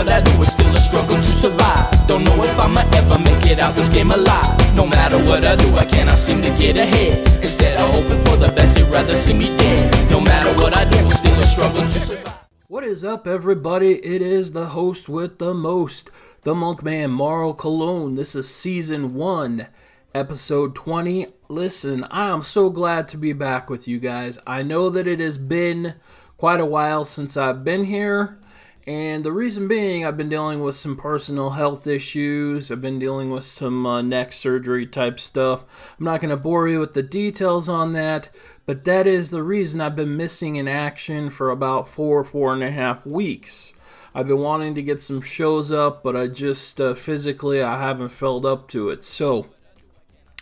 what I do, it's still a struggle to survive. Don't know if I'ma ever make it out this game alive. No matter what I do, I cannot seem to get ahead. Instead of hoping for the best, they'd rather see me dead. No matter what I do, it's still a struggle to survive. What is up, everybody? It is the host with the most, the Monkman, Marl Kalone. This is Season 1, Episode 20. Listen, I am so glad to be back with you guys. I know that it has been quite a while since I've been here, and the reason being, I've been dealing with some personal health issues. I've been dealing with some neck surgery type stuff. I'm not going to bore you with the details on that, but that is the reason I've been missing in action for about 4.5 weeks. I've been wanting to get some shows up, but I just physically I haven't felt up to it. So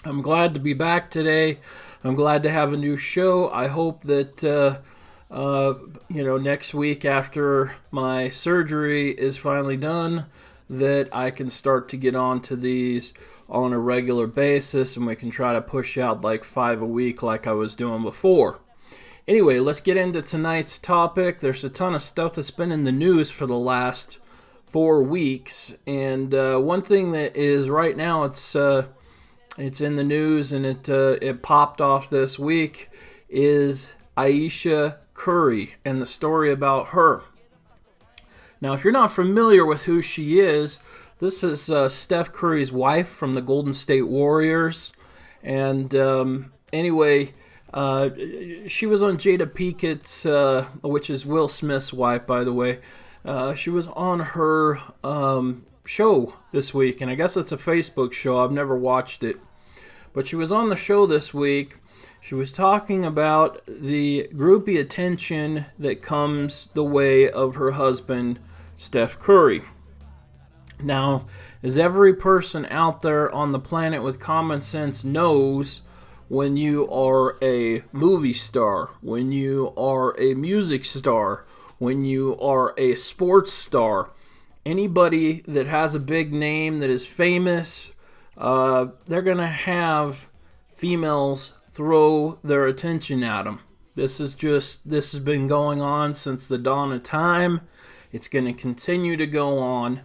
I'm glad to be back today. I'm glad to have a new show. I hope that next week after my surgery is finally done, that I can start to get on to these on a regular basis, and we can try to push out like 5 a week like I was doing before. Anyway, let's get into tonight's topic. There's a ton of stuff that's been in the news for the last 4 weeks, and one thing that is right now, it's in the news, and it popped off this week, is Ayesha Curry and the story about her. Now, if you're not familiar with who she is, this is Steph Curry's wife from the Golden State Warriors. And anyway, she was on Jada Pinkett's, which is Will Smith's wife, by the way. She was on her show this week, and I guess it's a Facebook show. I've never watched it. But she was on the show this week. She was talking about the groupie attention that comes the way of her husband, Steph Curry. Now, as every person out there on the planet with common sense knows, when you are a movie star, when you are a music star, when you are a sports star, anybody that has a big name that is famous, they're going to have females throw their attention at them. This has been going on since the dawn of time. It's going to continue to go on,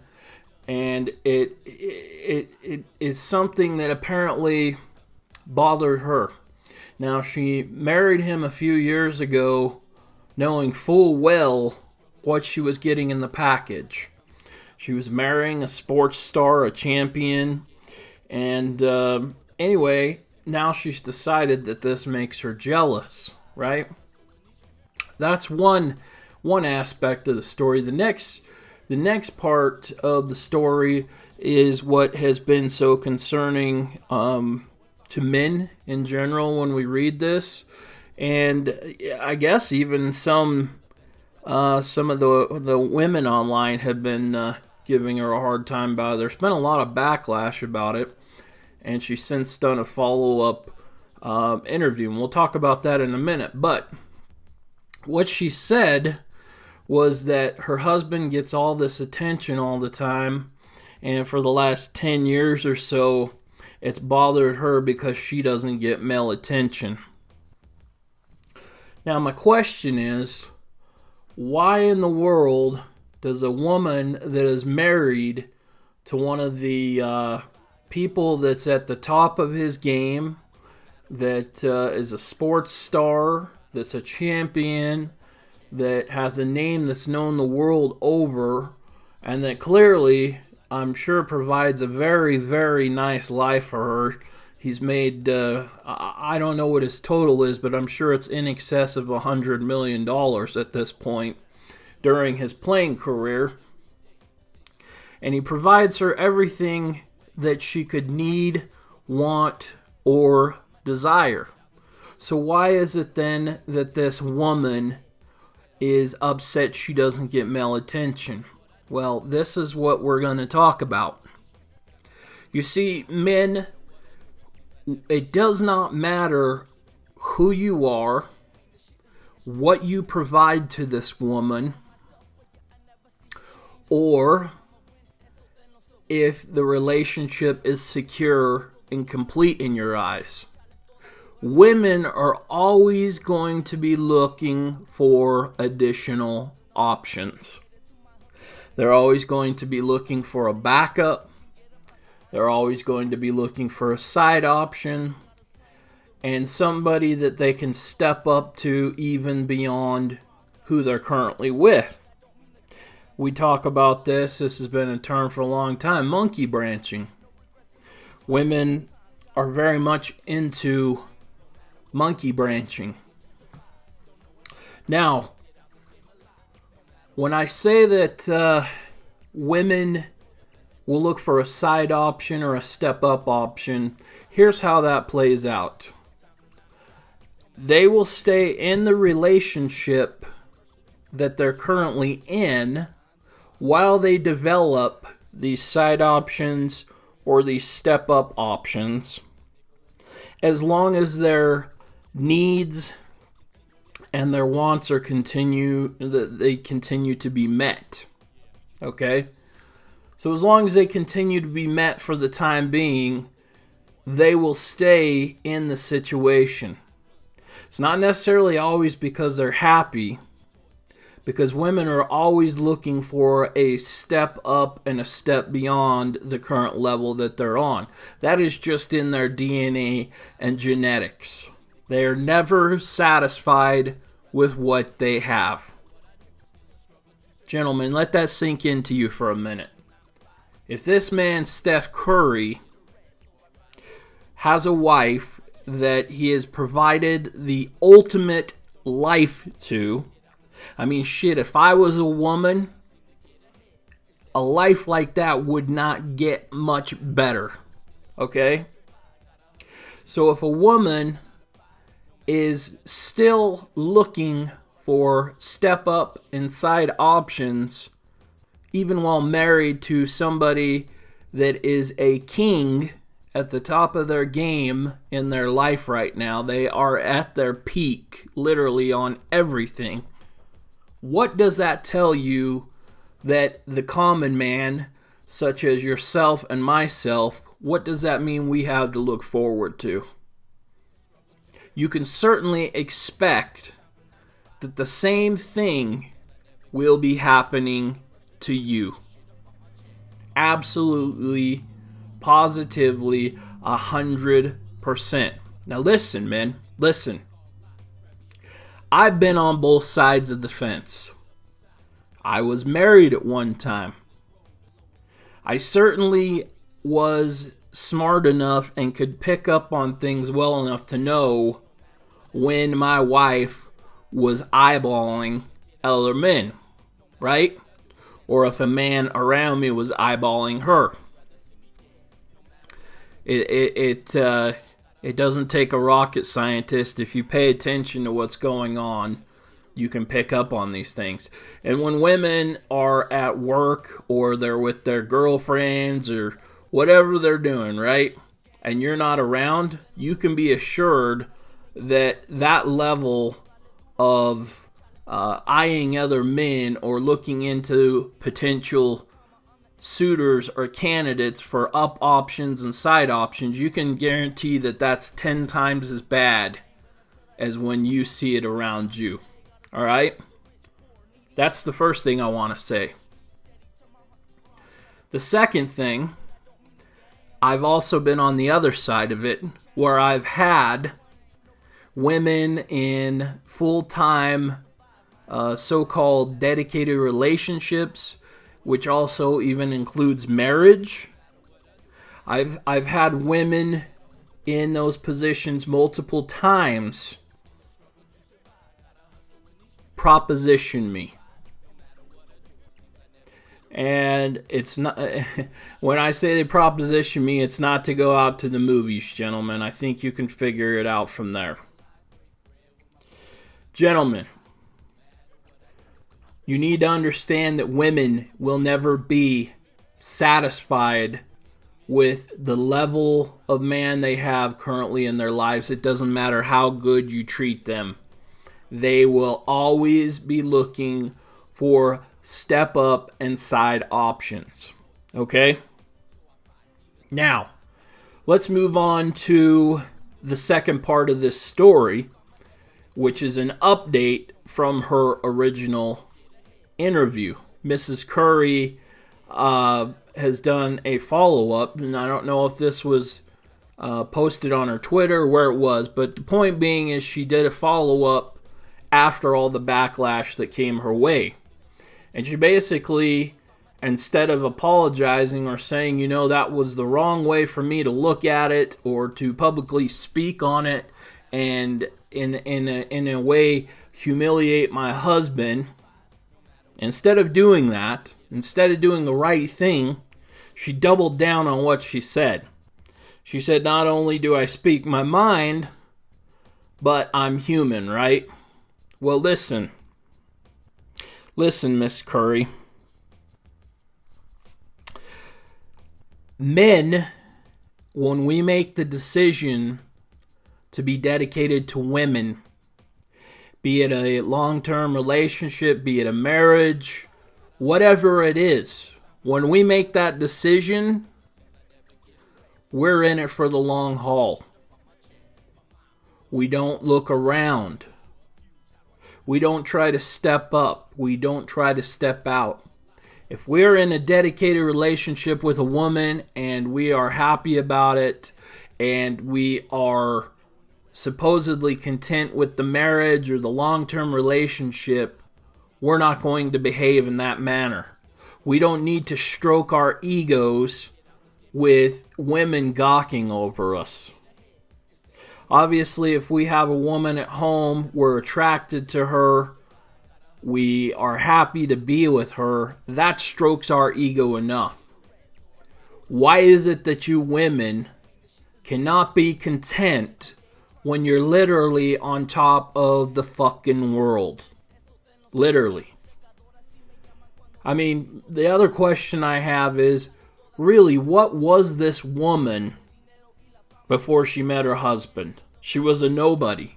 and it is something that apparently bothered her. Now, she married him a few years ago, knowing full well what she was getting in the package. She was marrying a sports star, a champion, and anyway, now she's decided that this makes her jealous, right? That's one aspect of the story. The next part of the story is what has been so concerning to men in general when we read this, and I guess even some of the women online have been giving her a hard time about it. There's been a lot of backlash about it, and she's since done a follow-up interview, and we'll talk about that in a minute. But what she said was that her husband gets all this attention all the time, and for the last 10 years or so, it's bothered her because she doesn't get male attention. Now, my question is, why in the world does a woman that is married to one of the people that's at the top of his game, that is a sports star, that's a champion, that has a name that's known the world over, and that clearly, I'm sure, provides a very, very nice life for her. He's made, I don't know what his total is, but I'm sure it's in excess of $100 million at this point during his playing career. And he provides her everything that she could need, want, or desire. So why is it then that this woman is upset she doesn't get male attention? Well, this is what we're going to talk about. You see, men, it does not matter who you are, what you provide to this woman, or if the relationship is secure and complete in your eyes. Women are always going to be looking for additional options. They're always going to be looking for a backup. They're always going to be looking for a side option and somebody that they can step up to even beyond who they're currently with. We talk about this. This has been a term for a long time. Monkey branching. Women are very much into monkey branching. Now, when I say that women will look for a side option or a step-up option, here's how that plays out. They will stay in the relationship that they're currently in while they develop these side options or these step-up options, as long as their needs and their wants they continue to be met. Okay? So as long as they continue to be met for the time being, they will stay in the situation. It's not necessarily always because they're happy, because women are always looking for a step up and a step beyond the current level that they're on. That is just in their DNA and genetics. They are never satisfied with what they have. Gentlemen, let that sink into you for a minute. If this man, Steph Curry, has a wife that he has provided the ultimate life to, I mean, shit, if I was a woman, a life like that would not get much better. Okay? So if a woman is still looking for step up and side options, even while married to somebody that is a king at the top of their game in their life right now, they are at their peak, literally on everything. What does that tell you that the common man, such as yourself and myself, what does that mean we have to look forward to? You can certainly expect that the same thing will be happening to you. Absolutely, positively, 100%. Now listen, men, listen. I've been on both sides of the fence. I was married at one time. I certainly was smart enough and could pick up on things well enough to know when my wife was eyeballing other men, right? Or if a man around me was eyeballing her. It doesn't take a rocket scientist. If you pay attention to what's going on, you can pick up on these things. And when women are at work or they're with their girlfriends or whatever they're doing, right? And you're not around, you can be assured that that level of eyeing other men or looking into potential suitors or candidates for up options and side options, you can guarantee that that's 10 times as bad as when you see it around you. All right? That's the first thing I want to say. The second thing, I've also been on the other side of it, where I've had women in full-time so-called dedicated relationships, which also even includes marriage. I've had women in those positions multiple times proposition me. And it's not, when I say they proposition me, it's not to go out to the movies, gentlemen. I think you can figure it out from there. Gentlemen, you need to understand that women will never be satisfied with the level of man they have currently in their lives. It doesn't matter how good you treat them. They will always be looking for step up and side options. Okay? Now, let's move on to the second part of this story, which is an update from her original interview. Mrs. Curry has done a follow-up, and I don't know if this was posted on her Twitter, where it was, but the point being is she did a follow-up after all the backlash that came her way. And she basically, instead of apologizing or saying, that was the wrong way for me to look at it or to publicly speak on it and in a way humiliate my husband, instead of doing that, instead of doing the right thing, she doubled down on what she said. She said, not only do I speak my mind, but I'm human, right? Well, listen, Miss Curry. Men, when we make the decision to be dedicated to women, be it a long-term relationship, be it a marriage, whatever it is, when we make that decision, we're in it for the long haul. We don't look around. We don't try to step up. We don't try to step out. If we're in a dedicated relationship with a woman and we are happy about it and we are supposedly content with the marriage or the long-term relationship, we're not going to behave in that manner. We don't need to stroke our egos with women gawking over us. Obviously, if we have a woman at home, we're attracted to her, we are happy to be with her, that strokes our ego enough. Why is it that you women cannot be content when you're literally on top of the fucking world? Literally. I mean, the other question I have is, really, what was this woman before she met her husband? She was a nobody.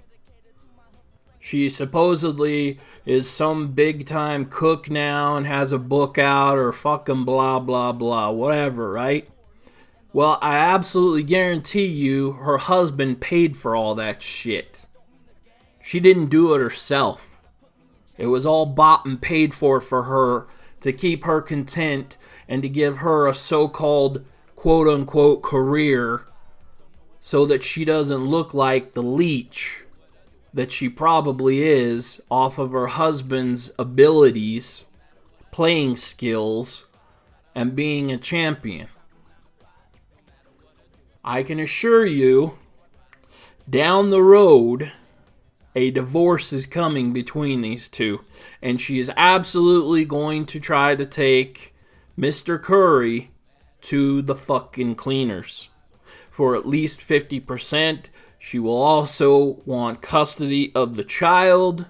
She supposedly is some big time cook now and has a book out or fucking blah blah blah, whatever, right? Well, I absolutely guarantee you her husband paid for all that shit. She didn't do it herself. It was all bought and paid for her to keep her content and to give her a so-called quote-unquote career so that she doesn't look like the leech that she probably is off of her husband's abilities, playing skills, and being a champion. I can assure you, down the road, a divorce is coming between these two. And she is absolutely going to try to take Mr. Curry to the fucking cleaners for at least 50%. She will also want custody of the child.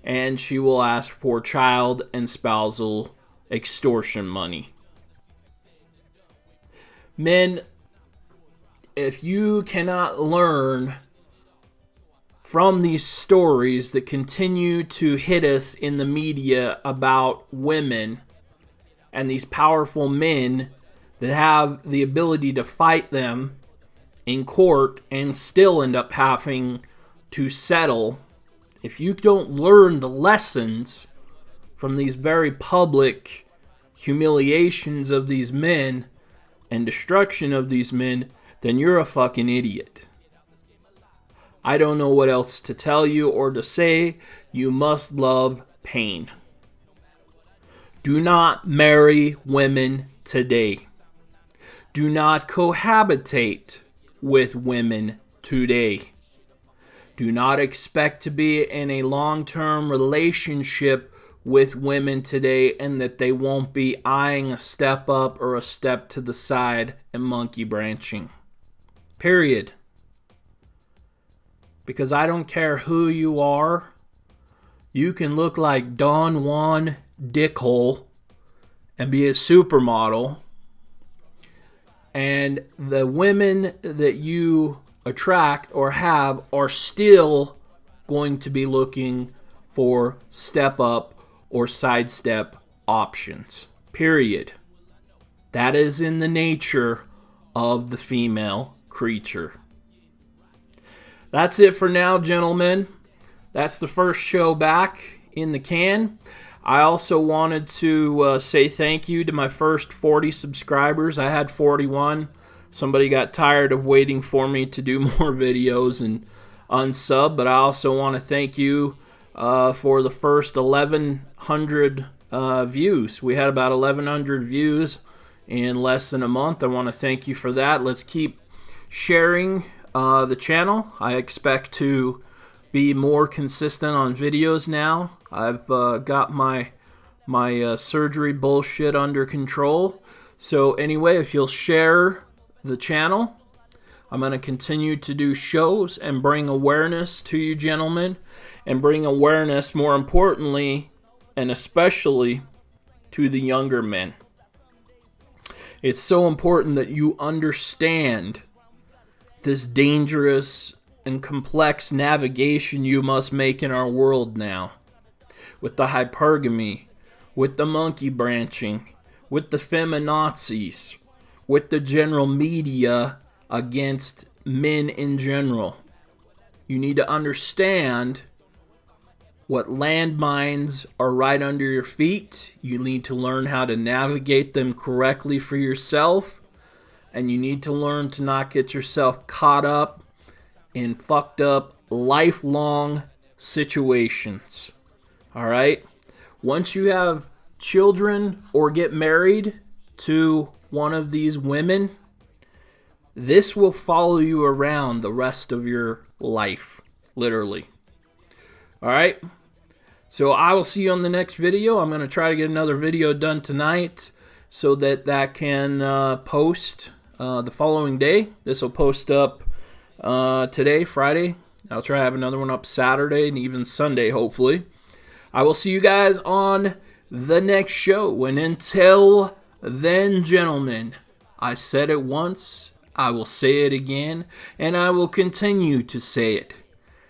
And she will ask for child and spousal extortion money. Men, if you cannot learn from these stories that continue to hit us in the media about women and these powerful men that have the ability to fight them in court and still end up having to settle, if you don't learn the lessons from these very public humiliations of these men and destruction of these men, then you're a fucking idiot. I don't know what else to tell you or to say. You must love pain. Do not marry women today. Do not cohabitate with women today. Do not expect to be in a long-term relationship with women today and that they won't be eyeing a step up or a step to the side and monkey branching. Period. Because I don't care who you are. You can look like Don Juan Dickhole and be a supermodel. And the women that you attract or have are still going to be looking for step up or sidestep options. Period. That is in the nature of the female creature. That's it for now, gentlemen. That's the first show back in the can. I also wanted to say thank you to my first 40 subscribers. I had 41. Somebody got tired of waiting for me to do more videos and unsub, but I also want to thank you for the first 1,100 views. We had about 1,100 views in less than a month. I want to thank you for that. Let's keep sharing the channel. I expect to be more consistent on videos now. I've got my surgery bullshit under control. So anyway, if you'll share the channel, I'm going to continue to do shows and bring awareness to you gentlemen, and bring awareness, more importantly and especially, to the younger men. It's so important that you understand this dangerous and complex navigation you must make in our world now. With the hypergamy, with the monkey branching, with the feminazis, with the general media against men in general. You need to understand what landmines are right under your feet. You need to learn how to navigate them correctly for yourself. And you need to learn to not get yourself caught up in fucked up lifelong situations. Alright? Once you have children or get married to one of these women, this will follow you around the rest of your life. Literally. Alright? So I will see you on the next video. I'm going to try to get another video done tonight so that can post the following day. This will post up today, Friday. I'll try to have another one up Saturday and even Sunday, hopefully. I will see you guys on the next show. And until then, gentlemen, I said it once, I will say it again, and I will continue to say it.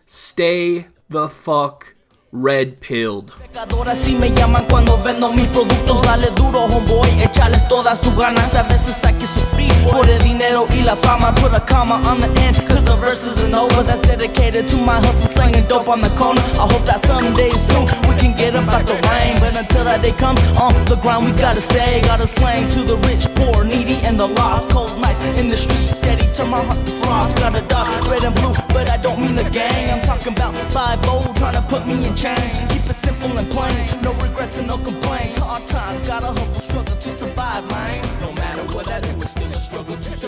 Stay the fuck red-pilled. Pecadoras si me llaman cuando vendo mis productos. Dale duro, homeboy, échales todas tus ganas. A veces hay que sufrir por el dinero y la fama. Put a comma on the end, cause the verse isn't over. That's dedicated to my hustle, slanging dope on the corner. I hope that someday soon we can get up out the rain. But until that day comes, on the ground we gotta stay. Gotta slang to the rich, poor, needy, and the lost. Cold nights in the streets, steady to my heart to frost. Got a dog, red and blue, but I don't mean the gang. I'm talking about 5-0, trying to put me in chains. Keep it simple and plain, no regrets and no complaints. Hard times, gotta hustle, struggle to survive, man. No matter what I do, it's still a struggle to survive.